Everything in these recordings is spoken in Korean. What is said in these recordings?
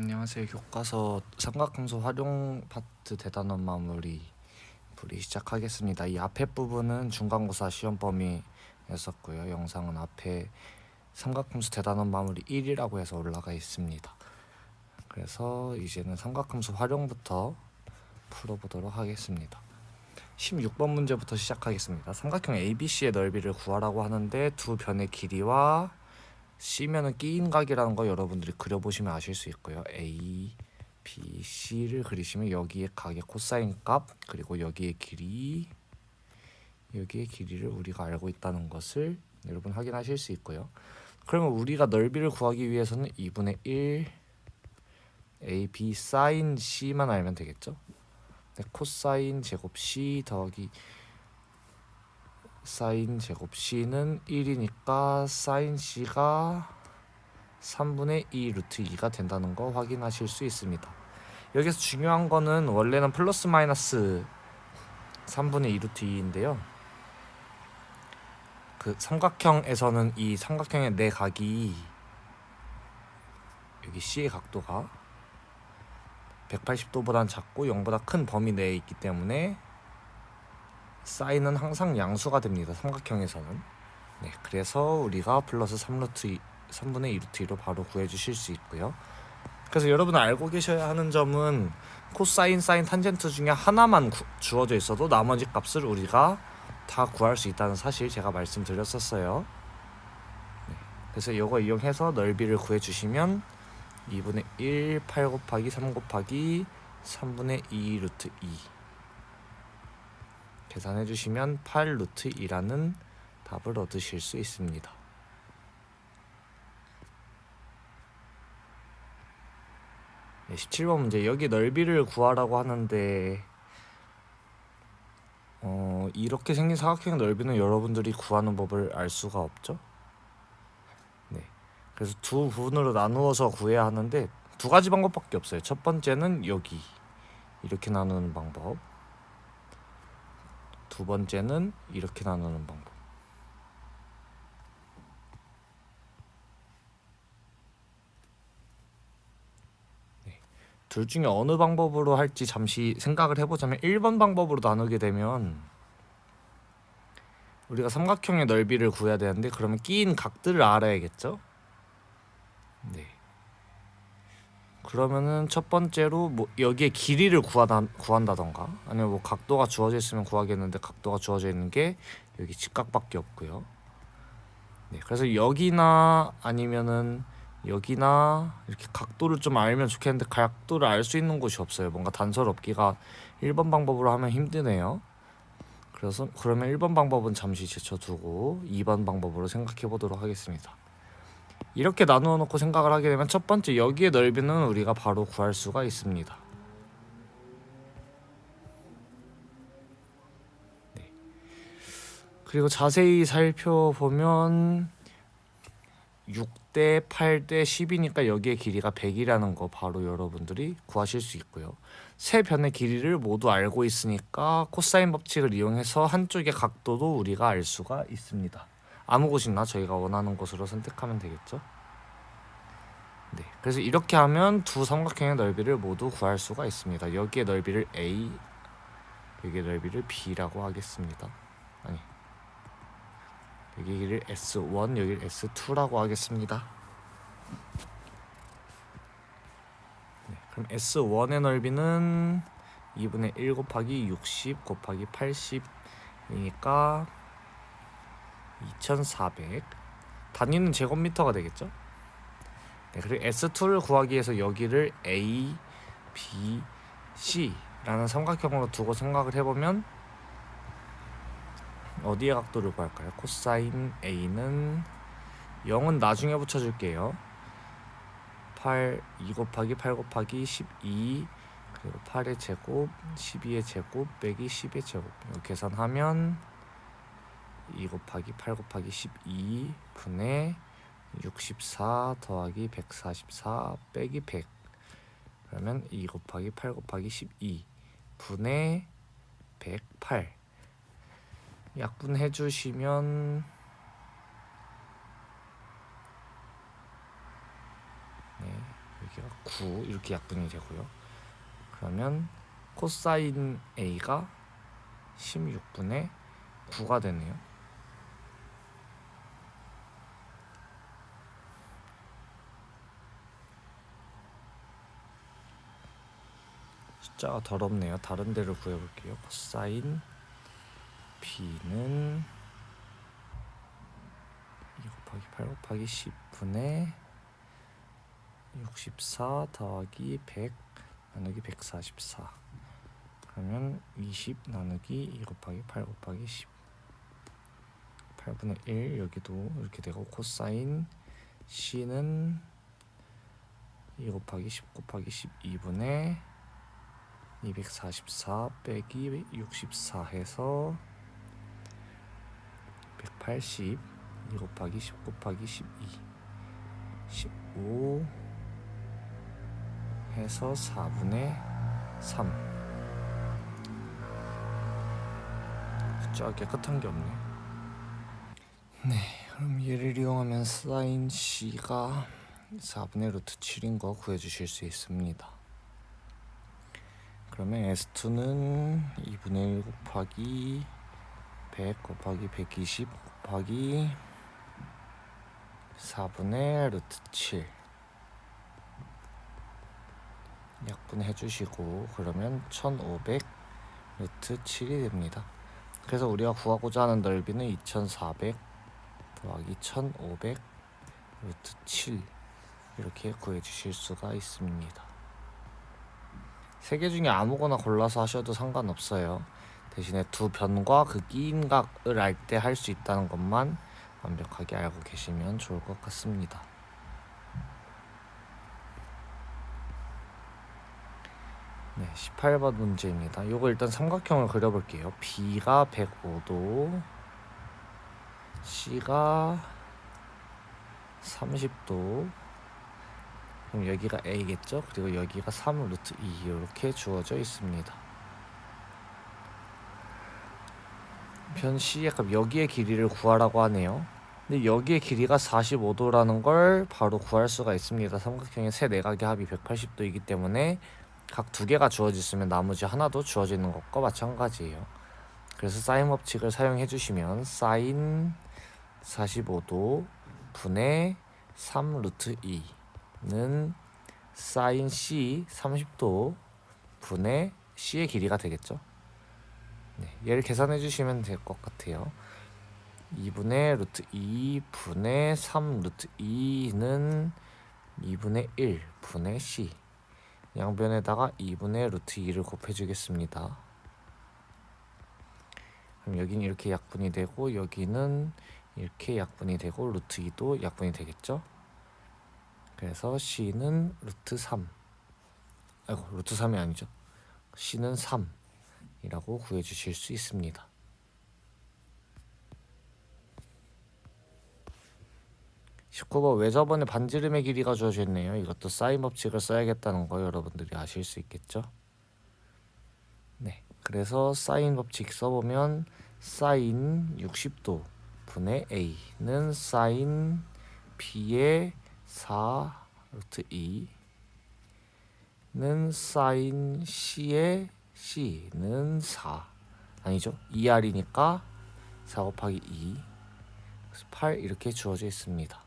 안녕하세요. 교과서 삼각함수 활용 파트 대단원 마무리 시작하겠습니다. 이 앞에 부분은 중간고사 시험 범위였었고요. 영상은 앞에 삼각함수 대단원 마무리 1이라고 해서 올라가 있습니다. 그래서 이제는 삼각함수 활용부터 풀어보도록 하겠습니다. 16번 문제부터 시작하겠습니다. 삼각형 ABC의 넓이를 구하라고 하는데 두 변의 길이와 C면은 끼인 각이라는 거 여러분들이 그려보시면 아실 수 있고요. A, B, C를 그리시면 여기에 각의 코사인 값 그리고 여기의 길이를 우리가 알고 있다는 것을 여러분 확인하실 수 있고요. 그러면 우리가 넓이를 구하기 위해서는 2분의 1 A, B 사인 C만 알면 되겠죠. 네, 코사인 제곱 C 더하기 사인 제곱 C는 1이니까 사인 C가 3분의 2 루트 2가 된다는 거 확인하실 수 있습니다. 여기서 중요한 거는 원래는 플러스 마이너스 3분의 2 루트 2인데요. 그 삼각형에서는 이 삼각형의 내 각이 여기 C의 각도가 180도보다는 작고 0보다 큰 범위 내에 있기 때문에 사인은 항상 양수가 됩니다. 삼각형에서는. 네, 그래서 우리가 플러스 3분의 2 루트 2로 바로 구해주실 수 있고요. 그래서 여러분 알고 계셔야 하는 점은 코사인, 사인, 탄젠트 중에 하나만 주어져 있어도 나머지 값을 우리가 다 구할 수 있다는 사실 제가 말씀드렸었어요. 네, 그래서 이거 이용해서 넓이를 구해주시면 2분의 1, 8 곱하기 3 곱하기 3분의 2 루트 2 계산해주시면 8 루트 2라는 답을 얻으실 수 있습니다. 네, 17번 문제. 여기 넓이를 구하라고 하는데 이렇게 생긴 사각형의 넓이는 여러분들이 구하는 법을 알 수가 없죠. 네, 그래서 두 부분으로 나누어서 구해야 하는데 두 가지 방법밖에 없어요. 첫 번째는 여기 이렇게 나누는 방법, 두 번째는 이렇게 나누는 방법. 둘 중에 어느 방법으로 할지 잠시 생각을 해보자면 1번 방법으로 나누게 되면 우리가 삼각형의 넓이를 구해야 되는데 그러면 끼인 각들을 알아야겠죠. 네. 그러면은 첫 번째로 뭐 여기에 길이를 구한다던가 아니면 뭐 각도가 주어져 있으면 구하겠는데 각도가 주어져 있는 게 여기 직각밖에 없고요. 네. 그래서 여기나 아니면은 여기나 이렇게 각도를 좀 알면 좋겠는데 각도를 알 수 있는 곳이 없어요. 뭔가 단서롭기가 1번 방법으로 하면 힘드네요. 그래서 그러면 1번 방법은 잠시 제쳐두고 2번 방법으로 생각해 보도록 하겠습니다. 이렇게 나누어 놓고 생각을 하게 되면 첫 번째 여기의 넓이는 우리가 바로 구할 수가 있습니다. 네. 그리고 자세히 살펴보면 6대 8대 10이니까 여기의 길이가 100이라는 거 바로 여러분들이 구하실 수 있고요. 세 변의 길이를 모두 알고 있으니까 코사인 법칙을 이용해서 한쪽의 각도도 우리가 알 수가 있습니다. 아무 곳이나 저희가 원하는 곳으로 선택하면 되겠죠. 네, 그래서 이렇게 하면 두 삼각형의 넓이를 모두 구할 수가 있습니다. 여기의 넓이를 A, 여기의 넓이를 B라고 하겠습니다. 아니, 여기를 S1, 여기를 S2라고 하겠습니다. 네, 그럼 S1의 넓이는 2분의 1 곱하기 60 곱하기 80이니까 2400. 단위는 제곱미터가 되겠죠. 네, 그리고 S2를 구하기 위해서 여기를 A, B, C라는 삼각형으로 두고 생각을 해보면 어디에 각도를 구할까요? 코사인 A는 0은 나중에 붙여줄게요. 2 곱하기 8 곱하기 12 그리고 8의 제곱 12의 제곱 빼기 10의 제곱 이거 계산하면 2 곱하기 8 곱하기 12 분의 64 더하기 144 빼기 100 그러면 2 곱하기 8 곱하기 12 분의 108 약분해 주시면 네, 여기가 9 이렇게 약분이 되고요. 그러면 코사인 A가 16분의 9가 되네요. 숫자가 더럽네요. 다른 데를 구해볼게요. 코사인 B는 2 곱하기 8 곱하기 10분의 64 더하기 100 나누기 144. 그러면 20 나누기 2 곱하기 8 곱하기 10 8분의 1 여기도 이렇게 되고, 코사인 C는 2 곱하기 10 곱하기 12분의 244 빼기 64 해서 180 2 곱하기 10 곱하기 12 15 해서 4분의 3. 숫자가 깨끗한 게 없네. 네, 그럼 얘를 이용하면 사인 C가 4분의 루트 7인 거 구해주실 수 있습니다. 그러면 S2는 2분의 1 곱하기 100 곱하기 120 곱하기 4분의 루트 7 약분해 주시고, 그러면 1500 루트 7이 됩니다. 그래서 우리가 구하고자 하는 넓이는 2400 더하기 1500 루트 7 이렇게 구해 주실 수가 있습니다. 세 개 중에 아무거나 골라서 하셔도 상관없어요. 대신에 두 변과 그 끼임각을 알 때 할 수 있다는 것만 완벽하게 알고 계시면 좋을 것 같습니다. 네, 18번 문제입니다. 요거 일단 삼각형을 그려볼게요. B가 105도, C가 30도, 그럼 여기가 A겠죠? 그리고 여기가 3 루트 2 이렇게 주어져 있습니다. 변 C의 값, 여기의 길이를 구하라고 하네요. 근데 여기의 길이가 45도라는 걸 바로 구할 수가 있습니다. 삼각형의 세 내각의 합이 180도이기 때문에 각 두 개가 주어졌으면 나머지 하나도 주어지는 것과 마찬가지예요. 그래서 사인 법칙을 사용해 주시면 사인 45도 분의 3 루트 2는 사인 C 30도 분의 C의 길이가 되겠죠. 네, 얘를 계산해 주시면 될 것 같아요. 2분의 루트 2 분의 3 루트 2는 2분의 1 분의 C, 양변에다가 2분의 루트 2를 곱해주겠습니다. 그럼 여기는 이렇게 약분이 되고, 여기는 이렇게 약분이 되고, 루트 2도 약분이 되겠죠. 그래서 C는 루트 3, 루트 3이 아니죠. C는 3이라고 구해주실 수 있습니다. 왜 저번에 반지름의 길이가 주어져 있네요. 이것도 사인 법칙을 써야겠다는 거 여러분들이 아실 수 있겠죠? 네, 그래서 사인 법칙 써보면 사인 60도 분의 A는 사인 B의 4 루트 2는 사인 C의 C는 4, 아니죠? 2R이니까 4 곱하기 2 그래서 8 이렇게 주어져 있습니다.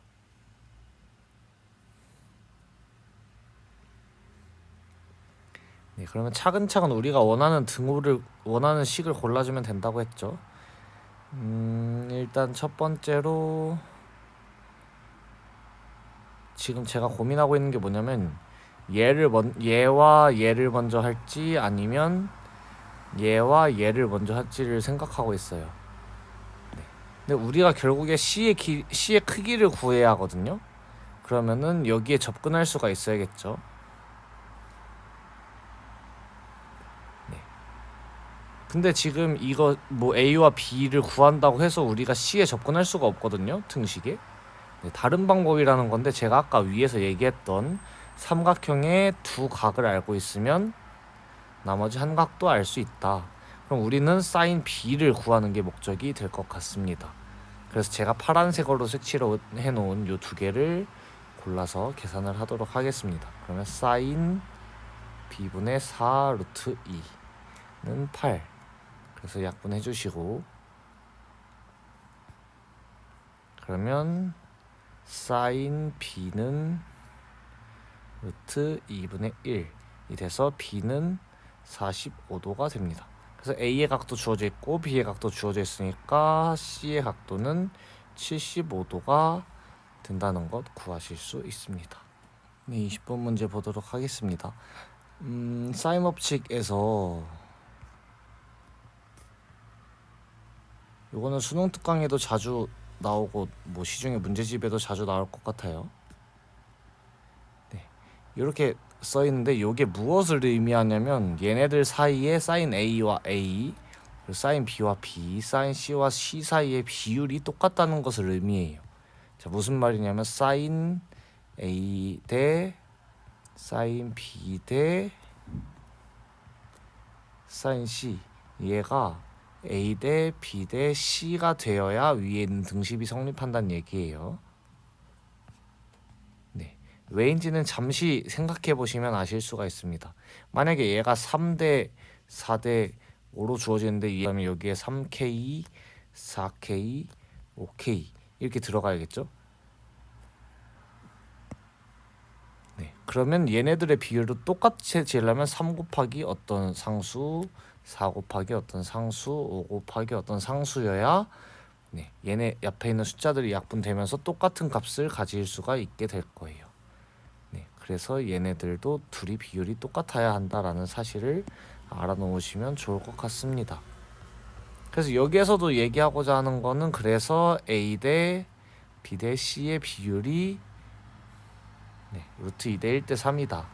네, 그러면 차근차근 우리가 원하는 원하는 식을 골라주면 된다고 했죠. 일단 첫 번째로 지금 제가 고민하고 있는 게 뭐냐면, 얘와 얘를 먼저 할지 아니면 얘와 얘를 먼저 할지를 생각하고 있어요. 네. 근데 우리가 결국에 C의 크기를 구해야 하거든요. 그러면은 여기에 접근할 수가 있어야겠죠. 근데 지금 이거 뭐 A와 B를 구한다고 해서 우리가 C에 접근할 수가 없거든요, 등식에. 네, 다른 방법이라는 건데, 제가 아까 위에서 얘기했던 삼각형의 두 각을 알고 있으면 나머지 한 각도 알 수 있다. 그럼 우리는 사인 B를 구하는 게 목적이 될 것 같습니다. 그래서 제가 파란색으로 색칠을 해놓은 이 두 개를 골라서 계산을 하도록 하겠습니다. 그러면 사인 b분의 4 루트 2는 8. 그래서 약분해 주시고, 그러면 사인 b는 루트 2분의 1이 돼서 b는 45도가 됩니다. 그래서 A의 각도 주어져 있고 B의 각도 주어져 있으니까 C의 각도는 75도가 된다는 것 구하실 수 있습니다. 네, 20번 문제 보도록 하겠습니다. 사인 법칙에서 이거는 수능 특강에도 자주 나오고 뭐 시중에 문제집에도 자주 나올 것 같아요. 네, 이렇게 써 있는데 이게 무엇을 의미하냐면 얘네들 사이에 사인 A와 A, 그리고 사인 B와 B, 사인 C와 C 사이의 비율이 똑같다는 것을 의미해요. 자, 무슨 말이냐면 사인 A 대 사인 B 대 사인 C, 얘가 A 대 B 대 C가 되어야 위에 있는 등식이 성립한다는 얘기예요. 네, 왜인지는 잠시 생각해 보시면 아실 수가 있습니다. 만약에 얘가 3대 4대 5로 주어지는데 그러면 여기에 3K, 4K, 5K 이렇게 들어가야겠죠? 네, 그러면 얘네들의 비율도 똑같이 지으려면 3 곱하기 어떤 상수, 4 곱하기 어떤 상수, 5 곱하기 어떤 상수여야 네, 얘네 옆에 있는 숫자들이 약분되면서 똑같은 값을 가질 수가 있게 될 거예요. 네, 그래서 얘네들도 둘이 비율이 똑같아야 한다라는 사실을 알아놓으시면 좋을 것 같습니다. 그래서 여기에서도 얘기하고자 하는 거는 그래서 A 대 B 대 C의 비율이 네, 루트 2대 1대 3이다.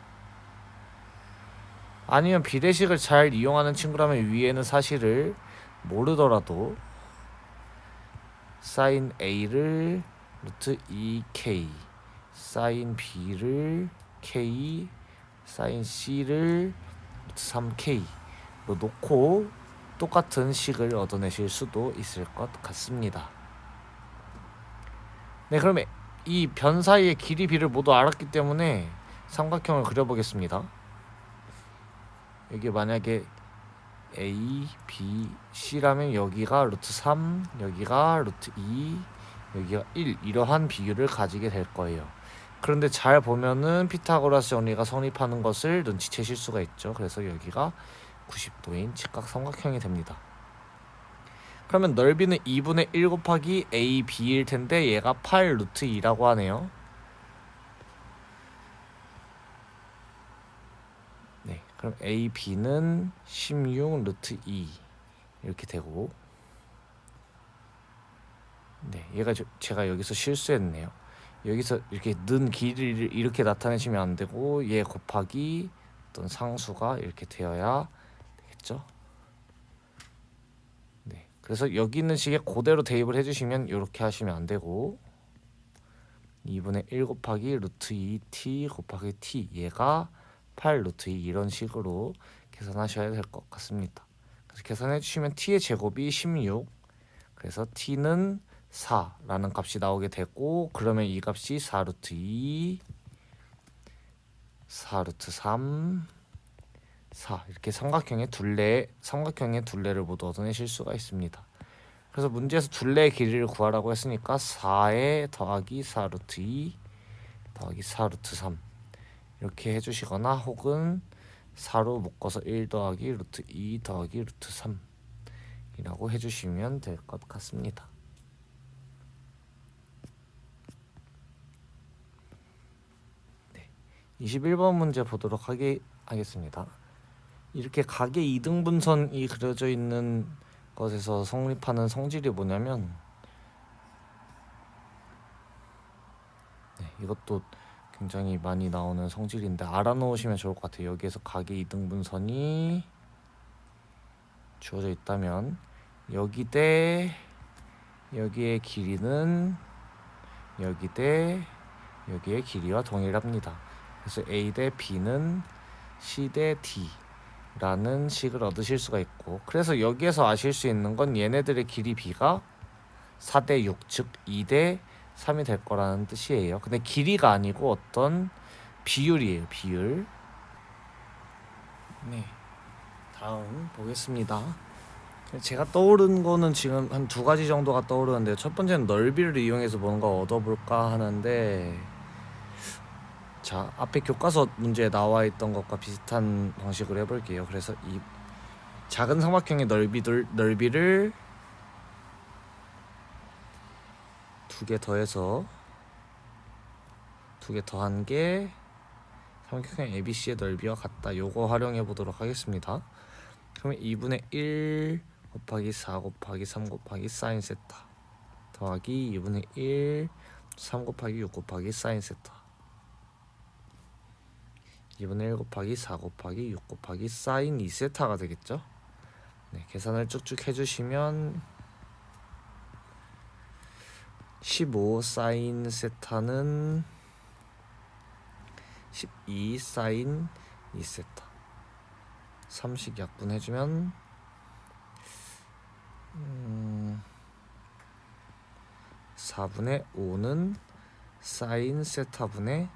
아니면 비례식을 잘 이용하는 친구라면 위에는 사실을 모르더라도 사인 A를 루트 2K, 사인 B를 K, 사인 C를 루트 3K로 놓고 똑같은 식을 얻어내실 수도 있을 것 같습니다. 네, 그러면 이 변 사이의 길이 B를 모두 알았기 때문에 삼각형을 그려보겠습니다. 여기 만약에 A, B, C라면 여기가 루트 3, 여기가 루트 2, 여기가 1 이러한 비율을 가지게 될 거예요. 그런데 잘 보면은 피타고라스 정리가 성립하는 것을 눈치채실 수가 있죠. 그래서 여기가 90도인 직각 삼각형이 됩니다. 그러면 넓이는 2분의 1 곱하기 A, B일 텐데 얘가 8 루트 2라고 하네요. 네, 그럼 A, B는 16 루트 2 이렇게 되고, 네, 얘가 제가 여기서 실수했네요. 여기서 이렇게 는 길이를 이렇게 나타내시면 안 되고 얘 곱하기 어떤 상수가 이렇게 되어야 되겠죠. 네, 그래서 여기 있는 식에 그대로 대입을 해주시면 이렇게 하시면 안 되고 2분의 1 곱하기 루트 2t 곱하기 t 얘가 8 루트 2 이런 식으로 계산하셔야 될 것 같습니다. 그래서 계산해 주시면 t의 제곱이 16, 그래서 t는 4라는 값이 나오게 되고, 그러면 이 값이 4 루트 2, 4 루트 3, 4 이렇게 삼각형의 둘레를 모두 얻어내실 수가 있습니다. 그래서 문제에서 둘레의 길이를 구하라고 했으니까 4에 더하기 4 루트 2 더하기 4 루트 3 이렇게 해주시거나 혹은 4로 묶어서 1 더하기 루트 2 더하기 루트 3 이라고 해주시면 될 것 같습니다. 네, 21번 문제 보도록 하겠습니다. 이렇게 각의 이등분선이 그려져 있는 것에서 성립하는 성질이 뭐냐면, 네, 이것도 굉장히 많이 나오는 성질인데 알아놓으시면 좋을 것 같아요. 여기에서 각의 이등분선이 주어져 있다면 여기 대 여기의 길이는 여기 대 여기의 길이와 동일합니다. 그래서 A 대 B는 C 대 D라는 식을 얻으실 수가 있고, 그래서 여기에서 아실 수 있는 건 얘네들의 길이 B가 4대 6, 즉 2대 3이 될 거라는 뜻이에요. 근데 길이가 아니고 어떤 비율이에요. 비율. 네. 다음 보겠습니다. 제가 떠오른 거는 지금 한 두 가지 정도가 떠오르는데, 첫 번째는 넓이를 이용해서 뭔가 얻어볼까 하는데, 자, 앞에 교과서 문제에 나와 있던 것과 비슷한 방식으로 해볼게요. 그래서 이 작은 삼각형의 넓이를 두 개 더해서 두 개 더한 게 삼각형 ABC의 넓이와 같다. 요거 활용해 보도록 하겠습니다. 그러면 2분의 1 곱하기 4 곱하기 3 곱하기 사인 세타 더하기 2분의 1 3 곱하기 6 곱하기 사인 세타 2분의 1 곱하기 4 곱하기 6 곱하기 사인 2세타가 되겠죠. 네, 계산을 쭉쭉 해주시면 15 사인 세타는 12 사인 2세타 3씩 약분해주면 4분의 5는 사인 세타분의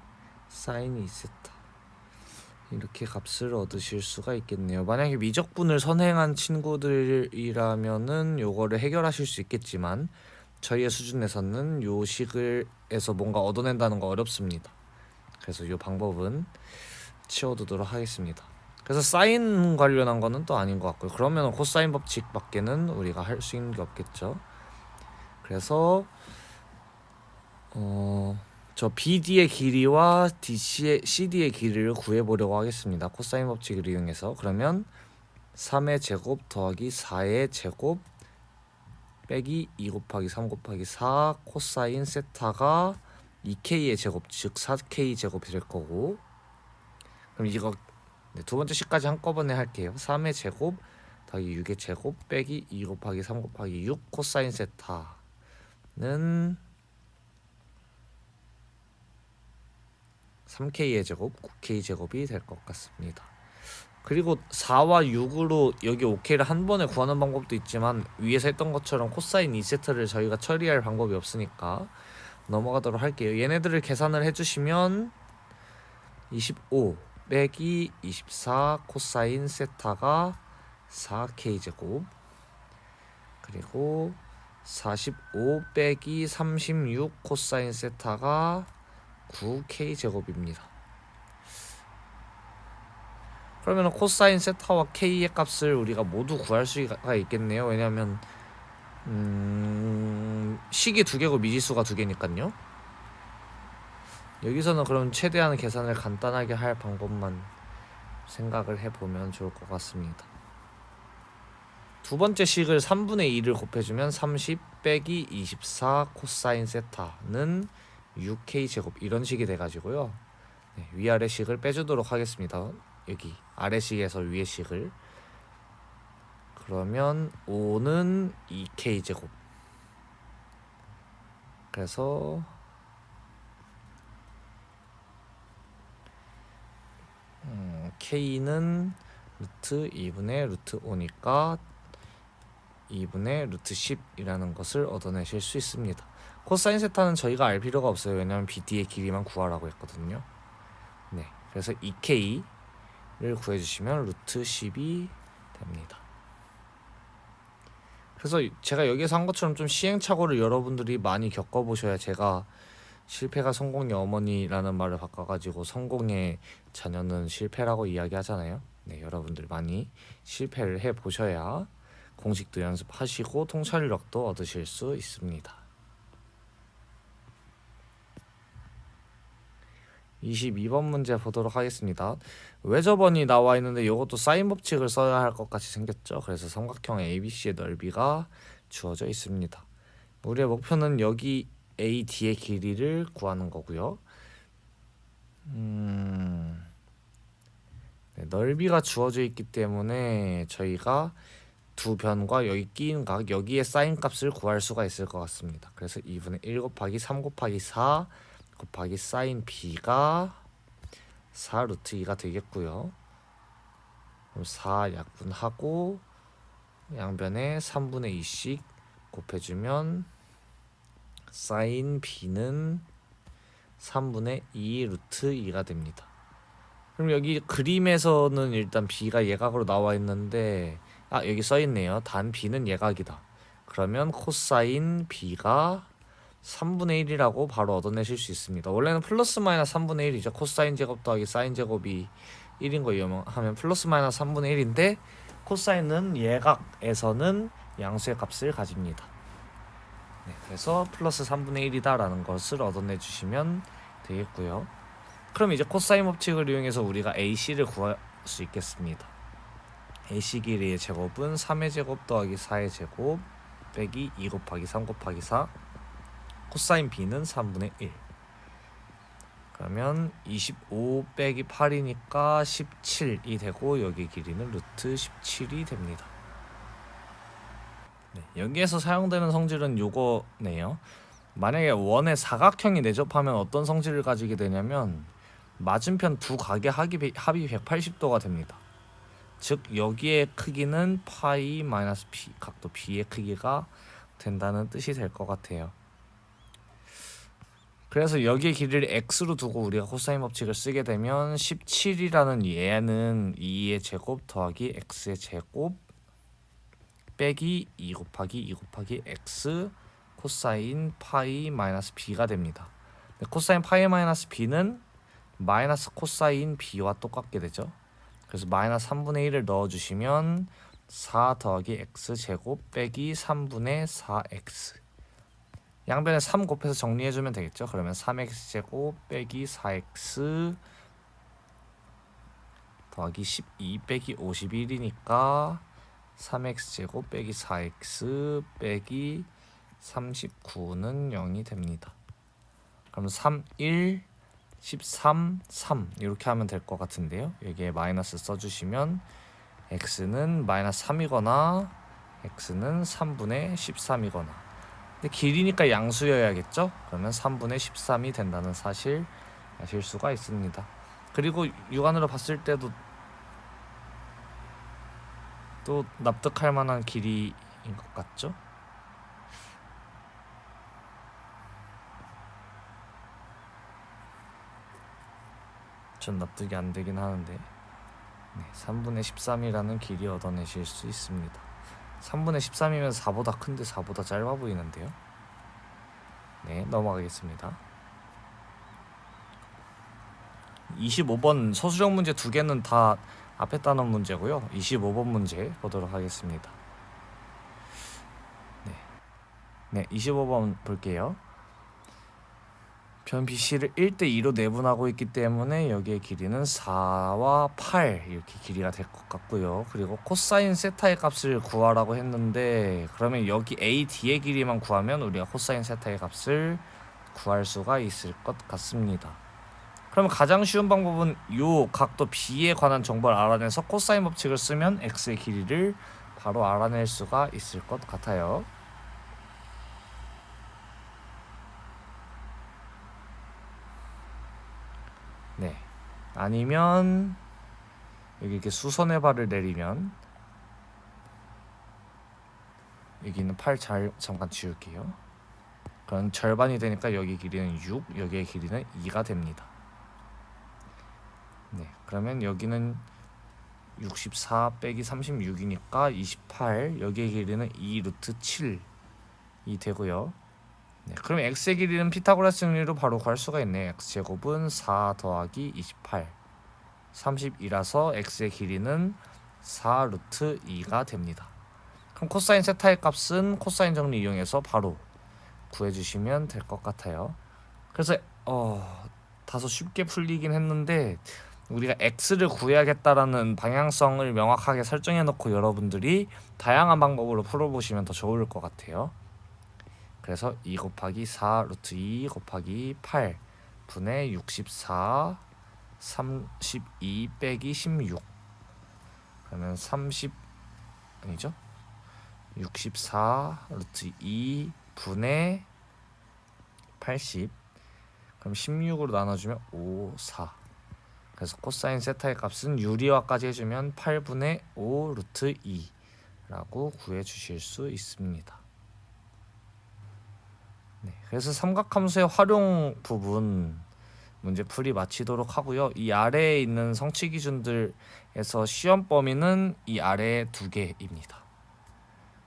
사인 2세타 이렇게 값을 얻으실 수가 있겠네요. 만약에 미적분을 선행한 친구들이라면은 요거를 해결하실 수 있겠지만, 저희의 수준에서는 요 식을에서 뭔가 얻어낸다는 거 어렵습니다. 그래서 요 방법은 치워두도록 하겠습니다. 그래서 사인 관련한 거는 또 아닌 것 같고요. 그러면 코사인 법칙 밖에는 우리가 할 수 있는 게 없겠죠. 그래서 저 BD의 길이와 CD의 길이를 구해보려고 하겠습니다. 코사인 법칙을 이용해서. 그러면 3의 제곱 더하기 4의 제곱 빼기 2 곱하기 3 곱하기 4 코사인 세타가 2K의 제곱, 즉 4K 제곱이 될 거고, 그럼 이거 두 번째 식까지 한꺼번에 할게요. 3의 제곱 더하기 6의 제곱 빼기 2 곱하기 3 곱하기 6 코사인 세타는 3K의 제곱, 9K 제곱이 될 것 같습니다. 그리고 4와 6으로 여기 5K를 한 번에 구하는 방법도 있지만, 위에서 했던 것처럼 코사인 2세트를 저희가 처리할 방법이 없으니까 넘어가도록 할게요. 얘네들을 계산을 해주시면 25 빼기 24 코사인 세타가 4K 제곱, 그리고 45 빼기 36 코사인 세타가 9K 제곱입니다. 그러면 코사인 세타와 K의 값을 우리가 모두 구할 수가 있겠네요. 왜냐하면 식이 두 개고 미지수가 두 개니까요. 여기서는 그럼 최대한 계산을 간단하게 할 방법만 생각을 해보면 좋을 것 같습니다. 두 번째 식을 3분의 2를 곱해주면 30 빼기 24 코사인 세타는 6K 제곱, 이런 식이 돼가지고요. 네, 위아래 식을 빼주도록 하겠습니다. 여기 아래 식에서 위에 식을. 그러면 5는 2K 제곱, 그래서 K는 루트 2분의 루트 5니까 2분의 루트 10이라는 것을 얻어내실 수 있습니다. 코사인 세타는 저희가 알 필요가 없어요. 왜냐하면 BD의 길이만 구하라고 했거든요. 네, 그래서 2K를 구해주시면 루트 10이 됩니다. 그래서 제가 여기서 한 것처럼 좀 시행착오를 여러분들이 많이 겪어보셔야, 제가 실패가 성공의 어머니라는 말을 바꿔가지고 성공의 자녀는 실패라고 이야기하잖아요. 네, 여러분들 많이 실패를 해보셔야 공식도 연습하시고 통찰력도 얻으실 수 있습니다. 22번 문제 보도록 하겠습니다. 외접원이 나와 있는데 이것도 사인 법칙을 써야 할 것 같이 생겼죠. 그래서 삼각형 ABC의 넓이가 주어져 있습니다. 우리의 목표는 여기 AD의 길이를 구하는 거고요. 네, 넓이가 주어져 있기 때문에 저희가 두 변과 여기 끼인 각, 여기에 사인 값을 구할 수가 있을 것 같습니다. 그래서 2분의 1 곱하기 3 곱하기 4 곱하기 사인 B가 4 루트 2가 되겠고요. 그럼 4 약분하고 양변에 3분의 2씩 곱해주면 사인 b는 3분의 2 루트 2가 됩니다. 그럼 여기 그림에서는 일단 b가 예각으로 나와 있는데 여기 써 있네요. 단 b는 예각이다. 그러면 코사인 b가 3분의 1이라고 바로 얻어내실 수 있습니다. 원래는 플러스 마이너스 3분의 1이죠. 코사인 제곱 더하기 사인 제곱이 1인 거 이용하면 플러스 마이너스 3분의 1인데 코사인은 예각에서는 양수의 값을 가집니다. 네, 그래서 플러스 3분의 1이다 라는 것을 얻어내 주시면 되겠고요. 그럼 이제 코사인 법칙을 이용해서 우리가 AC를 구할 수 있겠습니다. AC 길이의 제곱은 3의 제곱 더하기 4의 제곱 빼기 2 곱하기 3 곱하기 4. 코사인 B는 3분의 1. 그러면 25 빼기 8이니까 17이 되고 여기 길이는 루트 17이 됩니다. 네, 여기에서 사용되는 성질은 요거네요. 만약에 원의 사각형이 내접하면 어떤 성질을 가지게 되냐면 맞은편 두 각의 합이 180도가 됩니다. 즉 여기의 크기는 파이 마이너스 p, 각도 b의 크기가 된다는 뜻이 될 것 같아요. 그래서 여기의 길이를 x로 두고 우리가 코사인 법칙을 쓰게 되면 17이라는 얘는 2의 제곱 더하기 x의 제곱 빼기 2 곱하기 2 곱하기 x 코사인 파이 마이너스 b가 됩니다. 코사인 파이 마이너스 b는 마이너스 코사인 b와 똑같게 되죠. 그래서 마이너스 3분의 1을 넣어주시면 4 더하기 x 제곱 빼기 3분의 4x 양변에 3 곱해서 정리해주면 되겠죠. 그러면 3x 제곱 빼기 4x 더하기 12 빼기 51이니까 3x 제곱 빼기 4x 빼기 39는 0이 됩니다. 그럼 3, 1, 13, 3 이렇게 하면 될 것 같은데요. 여기에 마이너스 써주시면 x는 마이너스 3이거나 x는 3분의 13이거나 근데 길이니까 양수여야겠죠. 그러면 3분의 13이 된다는 사실 아실 수가 있습니다. 그리고 육안으로 봤을 때도 또 납득할 만한 길이인 것 같죠. 전 납득이 안 되긴 하는데 네, 3분의 13이라는 길이 얻어내실 수 있습니다. 3분의 13이면 4보다 큰데 4보다 짧아 보이는데요. 네, 넘어가겠습니다. 25번 서술형 문제 두 개는 다 앞에 따놓은 문제고요. 25번 문제 보도록 하겠습니다. 네, 25번 볼게요. 변 BC를 1대2로 내분하고 있기 때문에 여기의 길이는 4와 8 이렇게 길이가 될 것 같고요. 그리고 코사인 세타의 값을 구하라고 했는데 그러면 여기 AD의 길이만 구하면 우리가 코사인 세타의 값을 구할 수가 있을 것 같습니다. 그러면 가장 쉬운 방법은 이 각도 B에 관한 정보를 알아내서 코사인 법칙을 쓰면 X의 길이를 바로 알아낼 수가 있을 것 같아요. 네, 아니면 여기 이렇게 수선의 발을 내리면 여기는 8 잠깐 지울게요. 그럼 절반이 되니까 여기 길이는 6, 여기의 길이는 2가 됩니다. 네, 그러면 여기는 64 빼기 36이니까 28, 여기의 길이는 2 루트 7이 되고요. 네, 그럼 x의 길이는 피타고라스 정리로 바로 구할 수가 있네요. x제곱은 4 더하기 28 32라서 x의 길이는 4 루트 2가 됩니다. 그럼 코사인 세타의 값은 코사인 정리 이용해서 바로 구해주시면 될 것 같아요. 그래서 다소 쉽게 풀리긴 했는데 우리가 x를 구해야겠다라는 방향성을 명확하게 설정해 놓고 여러분들이 다양한 방법으로 풀어보시면 더 좋을 것 같아요. 그래서 2 곱하기 4 루트 2 곱하기 8 분의 64 32 빼기 16 그러면 30 아니죠? 64 루트 2 분의 80 그럼 16으로 나눠주면 5, 4 그래서 코사인 세타의 값은 유리화까지 해주면 8분의 5 루트 2라고 구해주실 수 있습니다. 그래서 삼각함수의 활용 부분 문제풀이 마치도록 하고요. 이 아래에 있는 성취 기준들에서 시험 범위는 이 아래 두 개입니다.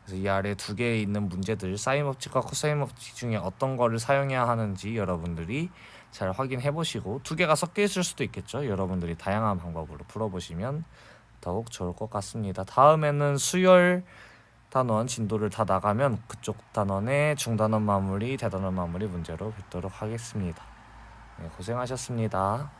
그래서 이 아래 두 개에 있는 문제들 사인 법칙과 코사인 법칙 중에 어떤 거를 사용해야 하는지 여러분들이 잘 확인해 보시고, 두 개가 섞여 있을 수도 있겠죠. 여러분들이 다양한 방법으로 풀어보시면 더욱 좋을 것 같습니다. 다음에는 수열 단원 진도를 다 나가면 그쪽 단원의 중단원 마무리, 대단원 마무리 문제로 뵙도록 하겠습니다. 고생하셨습니다.